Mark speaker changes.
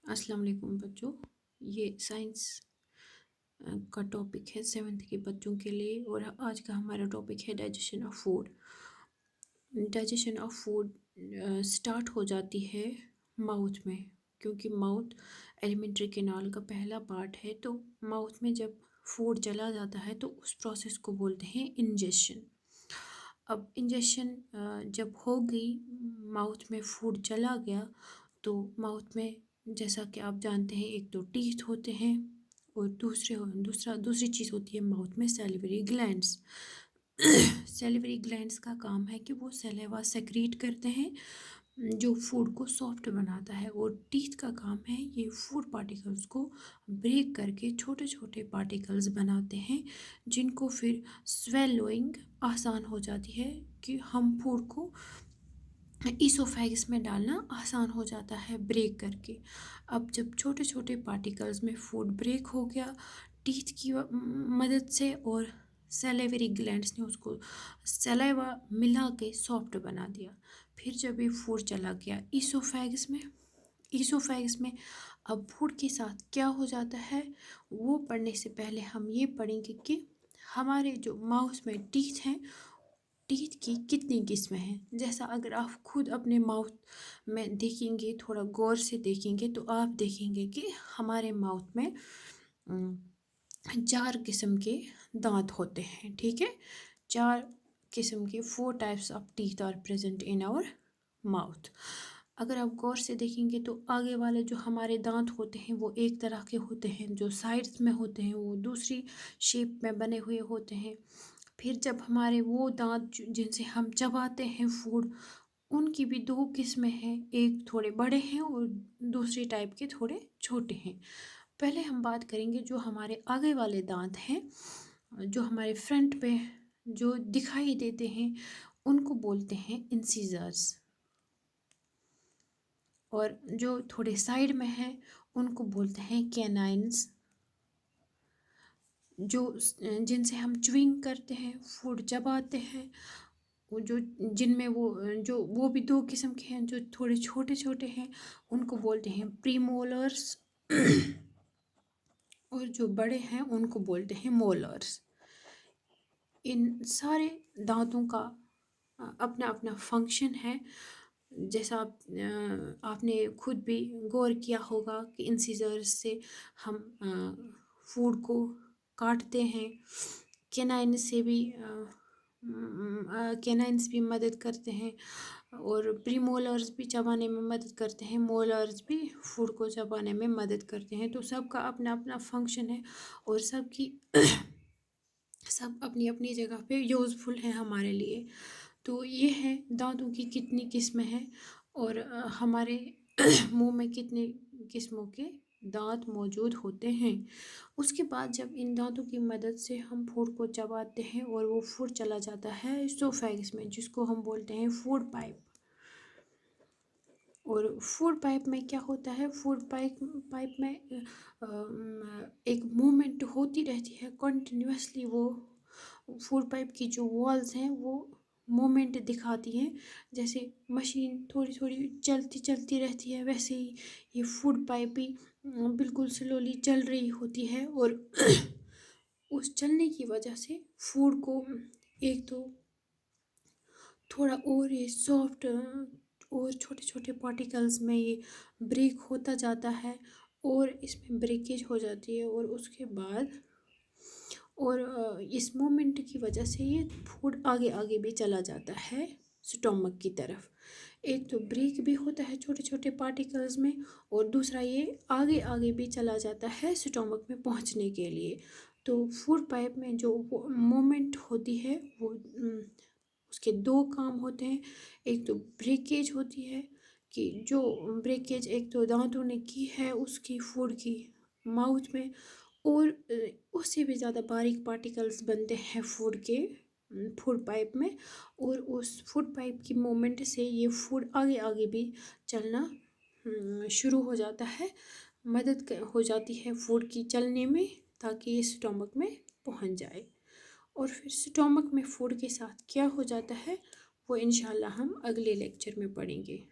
Speaker 1: अस्सलाम वालेकुम बच्चों। ये साइंस का टॉपिक है 7th के बच्चों के लिए और आज का हमारा टॉपिक है digestion of food. Digestion of food start हो जाती है माउथ में, क्योंकि माउथ एलिमेंट्री कैनाल का पहला पार्ट है। तो माउथ में जब फूड चला जाता है तो उस प्रोसेस को बोलते हैं इंजेशन। अब इंजेशन जब हो गई, माउथ में फूड चला गया, तो माउथ में जैसा कि आप जानते हैं एक तो टीथ होते हैं और दूसरी चीज़ होती है माउथ में सैलिवरी ग्लैंड्स। सैलिवरी ग्लैंड्स का काम है कि वो सैलेवा सेक्रीट करते हैं जो फूड को सॉफ्ट बनाता है, और टीथ का काम है ये फूड पार्टिकल्स को ब्रेक करके छोटे छोटे पार्टिकल्स बनाते हैं, जिनको फिर स्वेलोइंग आसान हो जाती है कि हम फूड को ईसोफेगस में डालना आसान हो जाता है ब्रेक करके। अब जब छोटे छोटे पार्टिकल्स में फूड ब्रेक हो गया टीथ की मदद से, और सैलिवरी ग्लैंड्स ने उसको सलाइवा मिला के सॉफ्ट बना दिया, फिर जब ये फूड चला गया ईसोफेगस में अब फूड के साथ क्या हो जाता है वो पढ़ने से पहले हम ये पढ़ेंगे कि हमारे जो माउथ में टीथ हैं, टीथ की कितनी किस्में हैं। जैसा अगर आप खुद अपने माउथ में देखेंगे, थोड़ा गौर से देखेंगे, तो आप देखेंगे कि हमारे माउथ में 4 किस्म के दांत होते हैं। ठीक है, 4 किस्म के 4 types of teeth are present in our mouth. अगर आप गौर से देखेंगे तो आगे वाले जो हमारे दांत होते हैं वो एक तरह के होते हैं, जो साइड्स में होते हैं वो दूसरी शेप में बने हुए होते हैं। फिर जब हमारे वो दांत जिनसे हम चबाते हैं फूड, उनकी भी 2 किस्में हैं, एक थोड़े बड़े हैं और दूसरी टाइप के थोड़े छोटे हैं। पहले हम बात करेंगे जो हमारे आगे वाले दांत हैं, जो हमारे फ्रंट पे जो दिखाई देते हैं, उनको बोलते हैं इंसीजर्स, और जो थोड़े साइड में हैं उनको बोलते हैं कैनाइन्स। जो जिनसे हम च्युइंग करते हैं, फूड चबाते हैं, वो जिनमें वो भी 2 किस्म के हैं, जो थोड़े छोटे छोटे हैं उनको बोलते हैं प्रीमोलर्स और जो बड़े हैं उनको बोलते हैं मोलर्स। इन सारे दांतों का अपना अपना फंक्शन है। जैसा आपने खुद भी गौर किया होगा कि इंसिजर्स से हम फूड को काटते हैं, कैनाइन से भी कैनाइन्स भी मदद करते हैं, और प्रीमोलर्स भी चबाने में मदद करते हैं, मोलर्स भी फूड को चबाने में मदद करते हैं। तो सबका अपना अपना फंक्शन है और सब अपनी अपनी जगह पे यूज़फुल हैं हमारे लिए। तो ये है दांतों की कितनी किस्में हैं और हमारे मुंह में कितने किस्मों के दांत मौजूद होते हैं। उसके बाद जब इन दांतों की मदद से हम फूड को चबाते हैं और वो फूड चला जाता है इसोफेगस में, जिसको हम बोलते हैं फूड पाइप। और फूड पाइप में क्या होता है, फूड पाइप में एक मूवमेंट होती रहती है कंटिन्यूसली। वो फूड पाइप की जो वॉल्स हैं वो मूवमेंट दिखाती हैं, जैसे मशीन थोड़ी थोड़ी चलती रहती है, वैसे ही ये फूड पाइप भी बिल्कुल स्लोली चल रही होती है। और उस चलने की वजह से फूड को एक तो थोड़ा और ये सॉफ्ट और छोटे छोटे पार्टिकल्स में ये ब्रेक होता जाता है और इसमें ब्रेकेज हो जाती है, और उसके बाद इस मोमेंट की वजह से ये फूड आगे आगे भी चला जाता है स्टोमक की तरफ। एक तो ब्रेक भी होता है छोटे छोटे पार्टिकल्स में, और दूसरा ये आगे आगे भी चला जाता है स्टोमक में पहुंचने के लिए। तो फूड पाइप में जो मोमेंट होती है वो उसके 2 काम होते हैं। एक तो ब्रेकेज होती है कि जो ब्रेकेज एक तो दांतों ने की है उसकी फूड की माउथ में, और उससे भी ज़्यादा बारीक पार्टिकल्स बनते हैं फूड पाइप में, और उस फूड पाइप की मूवमेंट से ये फूड आगे आगे भी चलना शुरू हो जाता है, मदद हो जाती है फूड की चलने में, ताकि ये स्टोमक में पहुंच जाए। और फिर स्टोमक में फूड के साथ क्या हो जाता है वो इंशाल्लाह हम अगले लेक्चर में पढ़ेंगे।